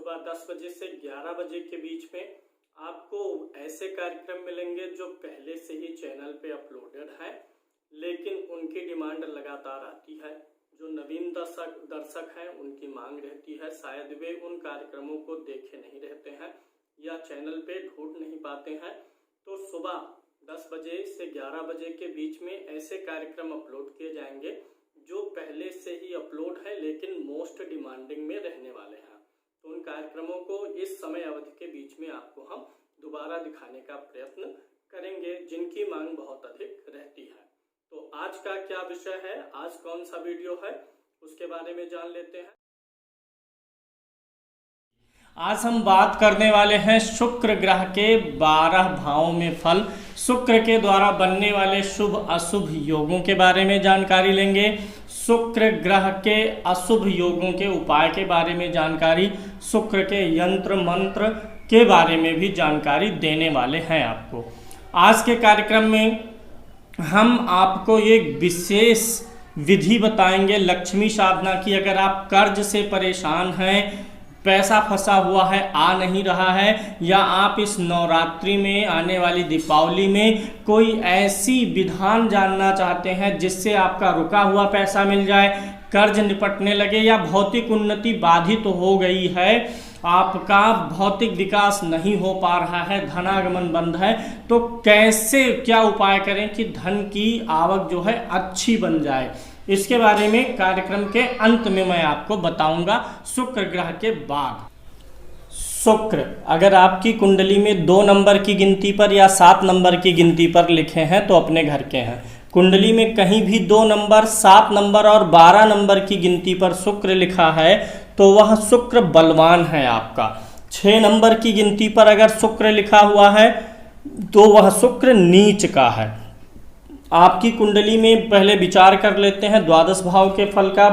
सुबह 10 बजे से 11 बजे के बीच में आपको ऐसे कार्यक्रम मिलेंगे जो पहले से ही चैनल पे अपलोडेड है, लेकिन उनकी डिमांड लगातार आती है। जो नवीन दर्शक हैं उनकी मांग रहती है, शायद वे उन कार्यक्रमों को देखे नहीं रहते हैं या चैनल पे ढूंढ नहीं पाते हैं। तो सुबह 10 बजे से 11 बजे के बीच में ऐसे कार्यक्रम अपलोड किए जाएंगे जो पहले से ही अपलोड है लेकिन मोस्ट डिमांडिंग में रहने वाले हैं। तो उन कार्यक्रमों को इस समय अवधि के बीच में आपको हम दोबारा दिखाने का प्रयत्न करेंगे जिनकी मांग बहुत अधिक रहती है। तो आज का क्या विषय है, आज कौन सा वीडियो है, उसके बारे में जान लेते हैं। आज हम बात करने वाले हैं शुक्र ग्रह के 12 भावों में फल, शुक्र के द्वारा बनने वाले शुभ अशुभ योगों के बारे में जानकारी लेंगे, शुक्र ग्रह के अशुभ योगों के उपाय के बारे में जानकारी, शुक्र के यंत्र मंत्र के बारे में भी जानकारी देने वाले हैं आपको। आज के कार्यक्रम में हम आपको एक विशेष विधि बताएंगे लक्ष्मी साधना की। अगर आप कर्ज से परेशान हैं, पैसा फंसा हुआ है, आ नहीं रहा है, या आप इस नवरात्रि में आने वाली दीपावली में कोई ऐसी विधान जानना चाहते हैं जिससे आपका रुका हुआ पैसा मिल जाए, कर्ज निपटने लगे, या भौतिक उन्नति बाधित हो गई है, आपका भौतिक विकास नहीं हो पा रहा है, धनागमन बंद है, तो कैसे क्या उपाय करें कि धन की आवक जो है अच्छी बन जाए, इसके बारे में कार्यक्रम के अंत में मैं आपको बताऊंगा। शुक्र ग्रह के बाद शुक्र अगर आपकी कुंडली में 2 नंबर की गिनती पर या 7 नंबर की गिनती पर लिखे हैं तो अपने घर के हैं। कुंडली में कहीं भी 2 नंबर, 7 नंबर और 12 नंबर की गिनती पर शुक्र लिखा है तो वह शुक्र बलवान है आपका। 6 नंबर की गिनती पर अगर शुक्र लिखा हुआ है तो वह शुक्र नीच का है। आपकी कुंडली में पहले विचार कर लेते हैं द्वादश भाव के फल का।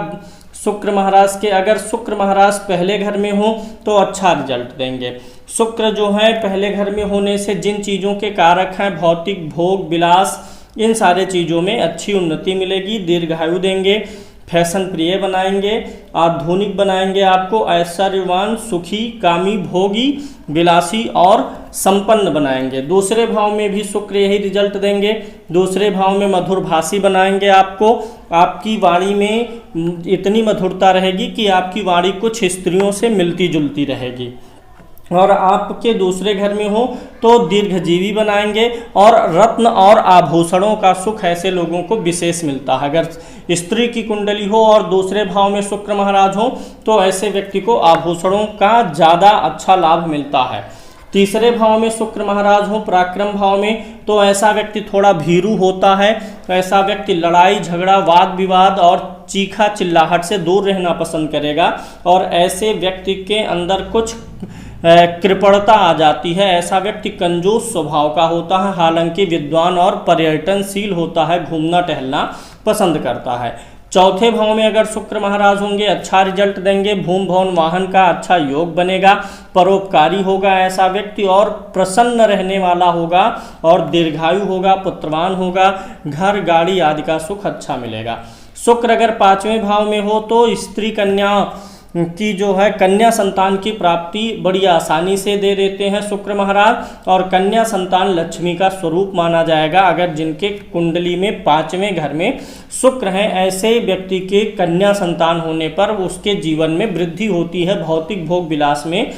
शुक्र महाराज के अगर शुक्र महाराज पहले घर में हो तो अच्छा रिजल्ट देंगे। शुक्र जो है पहले घर में होने से जिन चीज़ों के कारक हैं, भौतिक भोग विलास, इन सारे चीज़ों में अच्छी उन्नति मिलेगी, दीर्घायु देंगे, फैशन प्रिय बनाएंगे, आधुनिक बनाएंगे, आपको ऐश्वर्यवान, सुखी, कामी, भोगी, विलासी और संपन्न बनाएंगे। दूसरे भाव में भी शुक्र यही रिजल्ट देंगे। दूसरे भाव में मधुरभाषी बनाएंगे आपको। आपकी वाणी में इतनी मधुरता रहेगी कि आपकी वाणी कुछ स्त्रियों से मिलती जुलती रहेगी। और आपके दूसरे घर में हो तो दीर्घजीवी बनाएंगे और रत्न और आभूषणों का सुख ऐसे लोगों को विशेष मिलता है। अगर स्त्री की कुंडली हो और दूसरे भाव में शुक्र महाराज हो तो ऐसे व्यक्ति को आभूषणों का ज़्यादा अच्छा लाभ मिलता है। तीसरे भाव में शुक्र महाराज हो पराक्रम भाव में तो ऐसा व्यक्ति थोड़ा भीरू होता है। ऐसा व्यक्ति लड़ाई झगड़ा वाद विवाद और चीखा चिल्लाहट से दूर रहना पसंद करेगा और ऐसे व्यक्ति के अंदर कुछ कृपणता आ जाती है। ऐसा व्यक्ति कंजूस स्वभाव का होता है, हालांकि विद्वान और पर्यटनशील होता है, घूमना टहलना पसंद करता है। चौथे भाव में अगर शुक्र महाराज होंगे अच्छा रिजल्ट देंगे, भूमि भवन वाहन का अच्छा योग बनेगा, परोपकारी होगा ऐसा व्यक्ति और प्रसन्न रहने वाला होगा और दीर्घायु होगा, पुत्रवान होगा, घर गाड़ी आदि का सुख अच्छा मिलेगा। शुक्र अगर 5वें भाव में हो तो स्त्री कन्या की जो है कन्या संतान की प्राप्ति बड़ी आसानी से दे देते हैं शुक्र महाराज, और कन्या संतान लक्ष्मी का स्वरूप माना जाएगा। अगर जिनके कुंडली में 5वें घर में शुक्र हैं ऐसे व्यक्ति के कन्या संतान होने पर उसके जीवन में वृद्धि होती है, भौतिक भोग विलास में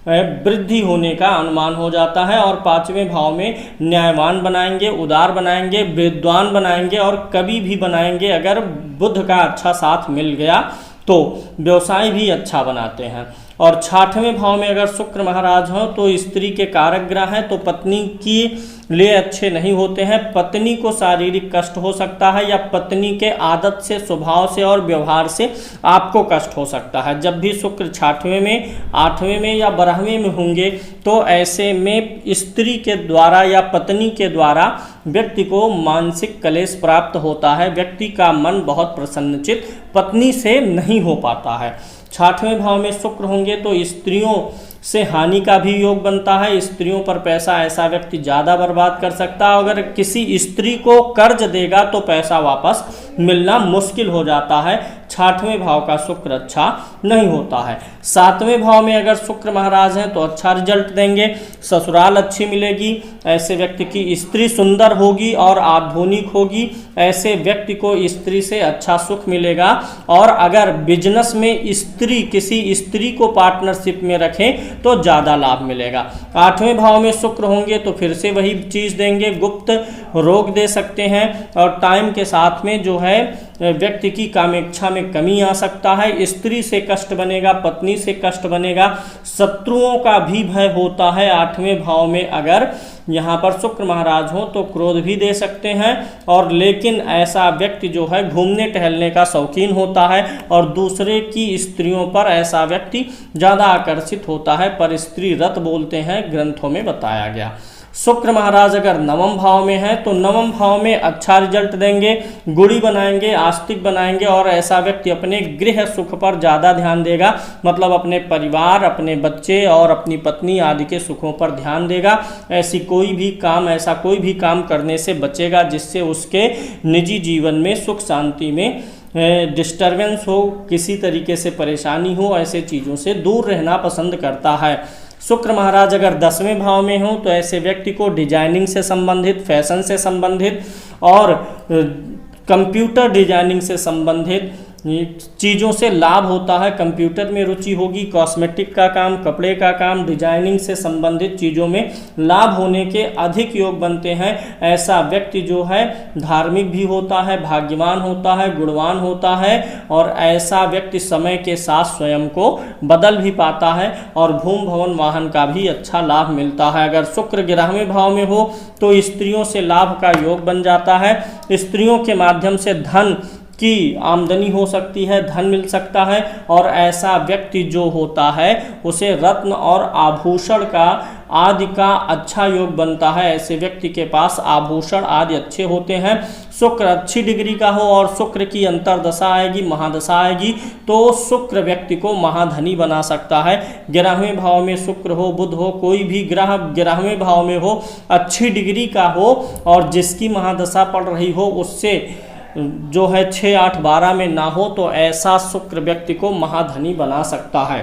वृद्धि होने का अनुमान हो जाता है। और 5वें भाव में न्यायवान बनाएंगे, उदार बनाएंगे, विद्वान बनाएंगे और कवि भी बनाएंगे। अगर बुध का अच्छा साथ मिल गया तो व्यवसाय भी अच्छा बनाते हैं। और 6वें भाव में अगर शुक्र महाराज हों तो स्त्री के कारक ग्रह हैं तो पत्नी के लिए अच्छे नहीं होते हैं। पत्नी को शारीरिक कष्ट हो सकता है या पत्नी के आदत से, स्वभाव से और व्यवहार से आपको कष्ट हो सकता है। जब भी शुक्र 6वें में, 8वें में या 12वें में होंगे तो ऐसे में स्त्री के द्वारा या पत्नी के द्वारा व्यक्ति को मानसिक क्लेश प्राप्त होता है। व्यक्ति का मन बहुत प्रसन्नचित पत्नी से नहीं हो पाता है। 6वें भाव में शुक्र होंगे तो स्त्रियों से हानि का भी योग बनता है। स्त्रियों पर पैसा ऐसा व्यक्ति ज़्यादा बर्बाद कर सकता है। अगर किसी स्त्री को कर्ज देगा तो पैसा वापस मिलना मुश्किल हो जाता है। 6वें भाव का शुक्र अच्छा नहीं होता है। 7वें भाव में अगर शुक्र महाराज हैं तो अच्छा रिजल्ट देंगे, ससुराल अच्छी मिलेगी, ऐसे व्यक्ति की स्त्री सुंदर होगी और आधुनिक होगी, ऐसे व्यक्ति को स्त्री से अच्छा सुख मिलेगा। और अगर बिजनेस में स्त्री किसी स्त्री को पार्टनरशिप में रखें तो ज़्यादा लाभ मिलेगा। 8वें भाव में शुक्र होंगे तो फिर से वही चीज़ देंगे, गुप्त रोग दे सकते हैं और टाइम के साथ में जो है व्यक्ति की कामेच्छा में कमी आ सकता है। स्त्री से कष्ट बनेगा, पत्नी से कष्ट बनेगा, शत्रुओं का भी भय होता है। 8वें भाव में अगर यहाँ पर शुक्र महाराज हो तो क्रोध भी दे सकते हैं। और लेकिन ऐसा व्यक्ति जो है घूमने टहलने का शौकीन होता है और दूसरे की स्त्रियों पर ऐसा व्यक्ति ज़्यादा आकर्षित होता है, पर स्त्री रत बोलते हैं, ग्रंथों में बताया गया। शुक्र महाराज अगर 9वें भाव में है तो 9वें भाव में अच्छा रिजल्ट देंगे, गुड़ी बनाएंगे, आस्तिक बनाएंगे और ऐसा व्यक्ति अपने गृह सुख पर ज़्यादा ध्यान देगा, मतलब अपने परिवार, अपने बच्चे और अपनी पत्नी आदि के सुखों पर ध्यान देगा। ऐसा कोई भी काम करने से बचेगा जिससे उसके निजी जीवन में सुख शांति में डिस्टर्बेंस हो, किसी तरीके से परेशानी हो, ऐसे चीज़ों से दूर रहना पसंद करता है। शुक्र महाराज अगर 10वें भाव में हो तो ऐसे व्यक्ति को डिजाइनिंग से संबंधित, फैशन से संबंधित और कंप्यूटर डिजाइनिंग से संबंधित चीज़ों से लाभ होता है। कंप्यूटर में रुचि होगी, कॉस्मेटिक का काम, कपड़े का काम, डिजाइनिंग से संबंधित चीज़ों में लाभ होने के अधिक योग बनते हैं। ऐसा व्यक्ति जो है धार्मिक भी होता है, भाग्यवान होता है, गुणवान होता है और ऐसा व्यक्ति समय के साथ स्वयं को बदल भी पाता है और भूमि भवन वाहन का भी अच्छा लाभ मिलता है। अगर शुक्र 11वें भाव में हो तो स्त्रियों से लाभ का योग बन जाता है। स्त्रियों के माध्यम से धन की आमदनी हो सकती है, धन मिल सकता है और ऐसा व्यक्ति जो होता है उसे रत्न और आभूषण का आदि का अच्छा योग बनता है। ऐसे व्यक्ति के पास आभूषण आदि अच्छे होते हैं। शुक्र अच्छी डिग्री का हो और शुक्र की अंतरदशा आएगी, महादशा आएगी तो शुक्र व्यक्ति को महाधनी बना सकता है। 11वें भाव में शुक्र हो, बुध हो, कोई भी ग्रह 11वें भाव में हो, अच्छी डिग्री का हो और जिसकी महादशा पड़ रही हो उससे जो है 6, 8, 12 में ना हो तो ऐसा शुक्र व्यक्ति को महाधनी बना सकता है।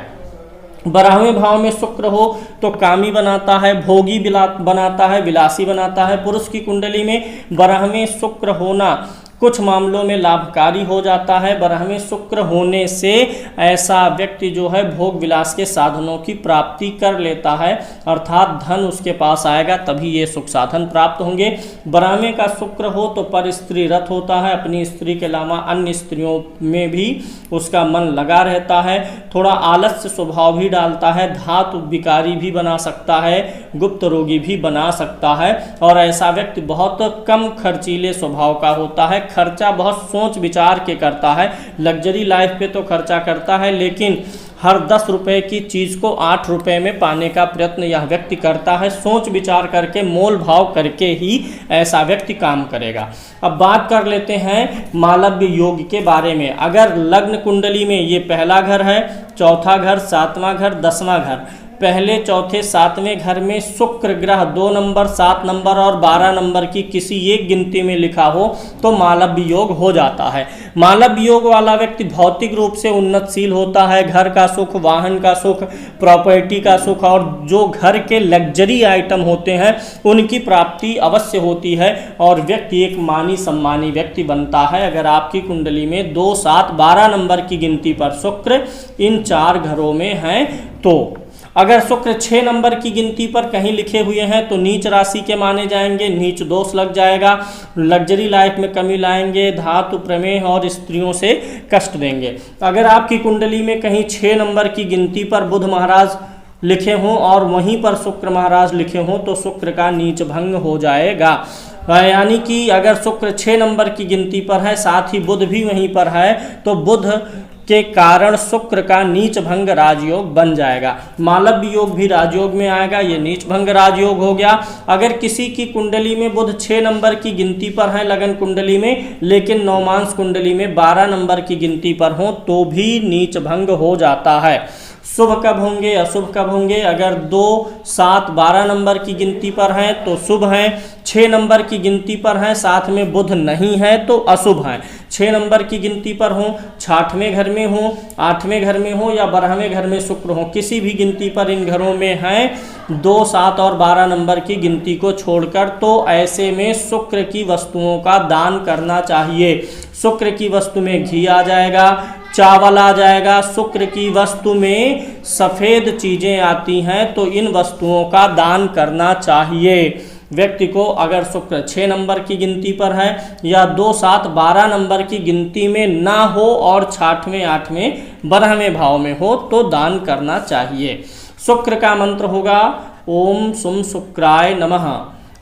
12वें भाव में शुक्र हो तो कामी बनाता है, भोगी बनाता है, विलासी बनाता है। पुरुष की कुंडली में 12वें शुक्र होना कुछ मामलों में लाभकारी हो जाता है। 12वें शुक्र होने से ऐसा व्यक्ति जो है भोग विलास के साधनों की प्राप्ति कर लेता है, अर्थात धन उसके पास आएगा तभी ये सुख साधन प्राप्त होंगे। 12वें का शुक्र हो तो पर स्त्री रत होता है, अपनी स्त्री के अलावा अन्य स्त्रियों में भी उसका मन लगा रहता है, थोड़ा आलस्य स्वभाव भी डालता है, धातु विकारी भी बना सकता है, गुप्त रोगी भी बना सकता है और ऐसा व्यक्ति बहुत कम खर्चीले स्वभाव का होता है। खर्चा बहुत सोच विचार के करता है, लग्जरी लाइफ पे तो खर्चा करता है लेकिन हर 10 रुपए की चीज़ को 8 रुपए में पाने का प्रयत्न यह व्यक्ति करता है। सोच विचार करके, मोल भाव करके ही ऐसा व्यक्ति काम करेगा। अब बात कर लेते हैं मालव्य योग के बारे में। अगर लग्न कुंडली में ये पहला घर है, चौथा घर, 7वां घर, 10वां घर, पहले, चौथे, 7वें घर में शुक्र ग्रह 2 नंबर, 7 नंबर और 12 नंबर की किसी एक गिनती में लिखा हो तो मालव्य योग हो जाता है। मालव्य योग वाला व्यक्ति भौतिक रूप से उन्नतशील होता है, घर का सुख, वाहन का सुख, प्रॉपर्टी का सुख और जो घर के लग्जरी आइटम होते हैं उनकी प्राप्ति अवश्य होती है और व्यक्ति एक मानी सम्मानी व्यक्ति बनता है। अगर आपकी कुंडली में 2, 7, 12 नंबर की गिनती पर शुक्र इन 4 घरों में हैं तो अगर शुक्र 6 नंबर की गिनती पर कहीं लिखे हुए हैं तो नीच राशि के माने जाएंगे, नीच दोष लग जाएगा, लग्जरी लाइफ में कमी लाएंगे, धातु प्रमेह और स्त्रियों से कष्ट देंगे। अगर आपकी कुंडली में कहीं 6 नंबर की गिनती पर बुध महाराज लिखे हों और वहीं पर शुक्र महाराज लिखे हों तो शुक्र का नीच भंग हो जाएगा। यानी कि अगर शुक्र 6 नंबर की गिनती पर है, साथ ही बुध भी वहीं पर है तो बुध के कारण शुक्र का नीच भंग राजयोग बन जाएगा। मालव्य योग भी राजयोग में आएगा, ये नीच भंग राजयोग हो गया। अगर किसी की कुंडली में बुध 6 नंबर की गिनती पर है लगन कुंडली में, लेकिन नवमांश कुंडली में 12 नंबर की गिनती पर हो तो भी नीच भंग हो जाता है। शुभ कब होंगे, अशुभ कब होंगे? अगर 2, 7, 12 नंबर की गिनती पर हैं तो शुभ हैं, 6 नंबर की गिनती पर हैं, साथ में बुध नहीं है तो अशुभ हैं। 6 नंबर की गिनती पर हों, 6ठवें घर में हों, 8वें घर में हों या 12वें घर में शुक्र हों, किसी भी गिनती पर इन घरों में हैं 2, 7 और 12 नंबर की गिनती को छोड़कर, तो ऐसे में शुक्र की वस्तुओं का दान करना चाहिए। शुक्र की वस्तु में घी आ जाएगा, चावल आ जाएगा, शुक्र की वस्तु में सफ़ेद चीज़ें आती हैं, तो इन वस्तुओं का दान करना चाहिए। व्यक्ति को अगर शुक्र 6 नंबर की गिनती पर है या 2, 7, 12 नंबर की गिनती में ना हो और 6ठवें, 8वें, 12वें भाव में हो तो दान करना चाहिए। शुक्र का मंत्र होगा ओम सुम शुक्राय नमः।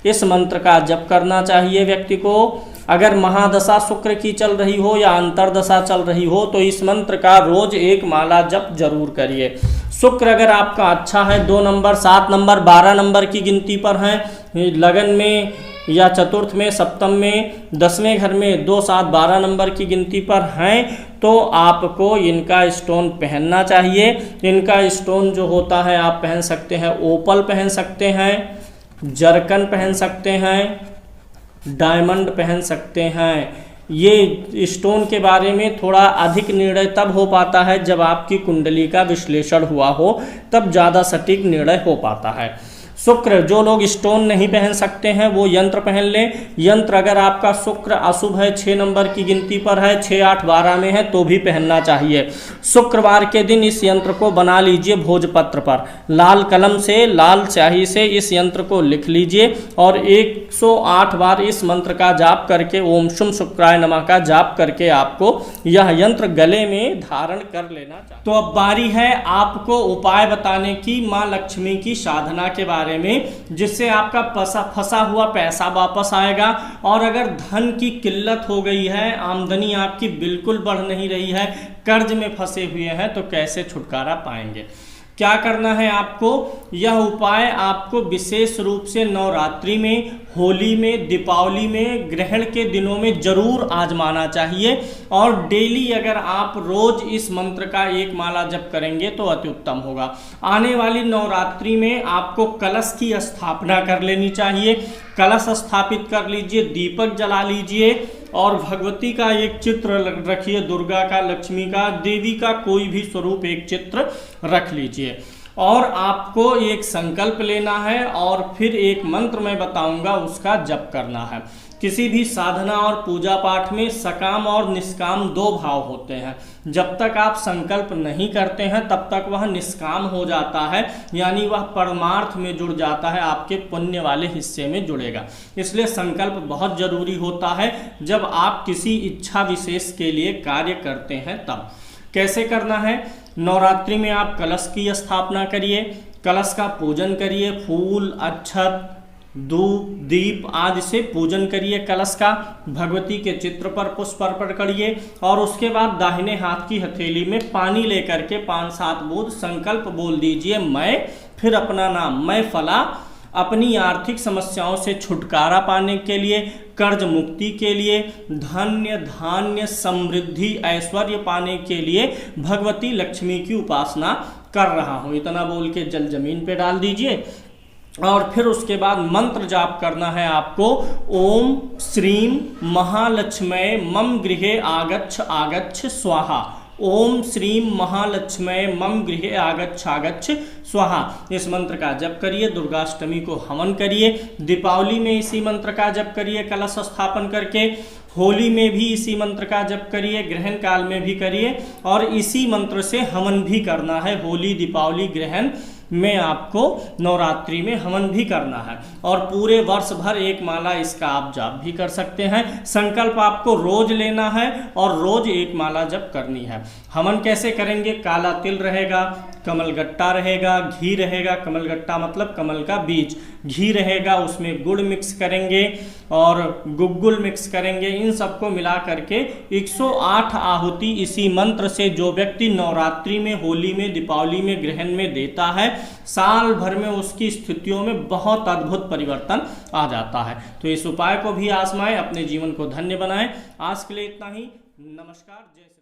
इस मंत्र का जप करना चाहिए व्यक्ति को। अगर महादशा शुक्र की चल रही हो या अंतरदशा चल रही हो तो इस मंत्र का रोज एक माला जप जरूर करिए। शुक्र अगर आपका अच्छा है, 2 नंबर, 7 नंबर, 12 नंबर की गिनती पर हैं, लगन में या चतुर्थ में, सप्तम में, 10वें घर में 2, 7, 12 नंबर की गिनती पर हैं, तो आपको इनका स्टोन पहनना चाहिए। इनका स्टोन जो होता है आप पहन सकते हैं, ओपल पहन सकते हैं, जरकन पहन सकते हैं, डायमंड पहन सकते हैं। ये स्टोन के बारे में थोड़ा अधिक निर्णय तब हो पाता है जब आपकी कुंडली का विश्लेषण हुआ हो, तब ज़्यादा सटीक निर्णय हो पाता है। शुक्र, जो लोग स्टोन नहीं पहन सकते हैं वो यंत्र पहन लें। यंत्र अगर आपका शुक्र अशुभ है, 6 नंबर की गिनती पर है, 6, 8, 12 में है तो भी पहनना चाहिए। शुक्रवार के दिन इस यंत्र को बना लीजिए भोजपत्र पर, लाल कलम से, लाल स्याही से इस यंत्र को लिख लीजिए और 108 बार इस मंत्र का जाप करके, ओम शुम शुक्राय नमः का जाप करके आपको यह यंत्र गले में धारण कर लेना चाहिए। तो अब बारी है आपको उपाय बताने की माँ लक्ष्मी की साधना के बारे में, जिससे आपका फंसा हुआ पैसा वापस आएगा। और अगर धन की किल्लत हो गई है, आमदनी आपकी बिल्कुल बढ़ नहीं रही है, कर्ज में फंसे हुए हैं, तो कैसे छुटकारा पाएंगे? क्या करना है आपको? यह उपाय आपको विशेष रूप से नवरात्रि में, होली में, दीपावली में, ग्रहण के दिनों में जरूर आजमाना चाहिए। और डेली अगर आप रोज इस मंत्र का एक माला जप करेंगे तो अति उत्तम होगा। आने वाली नवरात्रि में आपको कलश की स्थापना कर लेनी चाहिए। कलश स्थापित कर लीजिए, दीपक जला लीजिए और भगवती का एक चित्र रखिए, दुर्गा का, लक्ष्मी का, देवी का कोई भी स्वरूप एक चित्र रख लीजिए। और आपको एक संकल्प लेना है और फिर एक मंत्र मैं बताऊंगा उसका जप करना है। किसी भी साधना और पूजा पाठ में सकाम और निष्काम 2 भाव होते हैं। जब तक आप संकल्प नहीं करते हैं तब तक वह निष्काम हो जाता है, यानी वह परमार्थ में जुड़ जाता है, आपके पुण्य वाले हिस्से में जुड़ेगा। इसलिए संकल्प बहुत जरूरी होता है जब आप किसी इच्छा विशेष के लिए कार्य करते हैं तब। कैसे करना है? नवरात्रि में आप कलश की स्थापना करिए, कलश का पूजन करिए, फूल, अक्षत, धूप, दीप आदि से पूजन करिए कलश का। भगवती के चित्र पर पुष्प अर्पण करिए और उसके बाद दाहिने हाथ की हथेली में पानी लेकर के 5-7 बूंद संकल्प बोल दीजिए मैं, फिर अपना नाम, मैं फला, अपनी आर्थिक समस्याओं से छुटकारा पाने के लिए, कर्ज मुक्ति के लिए, धन्य धान्य समृद्धि ऐश्वर्य पाने के लिए भगवती लक्ष्मी की उपासना कर रहा हूँ, इतना बोल के जल जमीन पे डाल दीजिए। और फिर उसके बाद मंत्र जाप करना है आपको, ओम श्रीम महालक्ष्मय मम गृहे आगच्छ आगच्छ स्वाहा। ओम श्रीम महालक्ष्मय मम गृहे आगच्छ आगच्छ स्वाहा। इस मंत्र का जप करिए। दुर्गाष्टमी को हवन करिए, दीपावली में इसी मंत्र का जप करिए कलश स्थापन करके, होली में भी इसी मंत्र का जप करिए, ग्रहण काल में भी करिए और इसी मंत्र से हवन भी करना है। होली, दीपावली, ग्रहण में आपको नवरात्रि में हवन भी करना है और पूरे वर्ष भर एक माला इसका आप जाप भी कर सकते हैं। संकल्प आपको रोज लेना है और रोज एक माला जप करनी है। हवन कैसे करेंगे? काला तिल रहेगा, कमलगट्टा रहेगा, घी रहेगा, कमलगट्टा मतलब कमल का बीज, घी रहेगा, उसमें गुड़ मिक्स करेंगे और गुग्गुल मिक्स करेंगे। इन सबको मिला करके 108 आहुति इसी मंत्र से जो व्यक्ति नवरात्रि में, होली में, दीपावली में, ग्रहण में देता है, साल भर में उसकी स्थितियों में बहुत अद्भुत परिवर्तन आ जाता है। तो इस उपाय को भी आजमाएं, अपने जीवन को धन्य बनाएं। आज के लिए इतना ही। नमस्कार, जय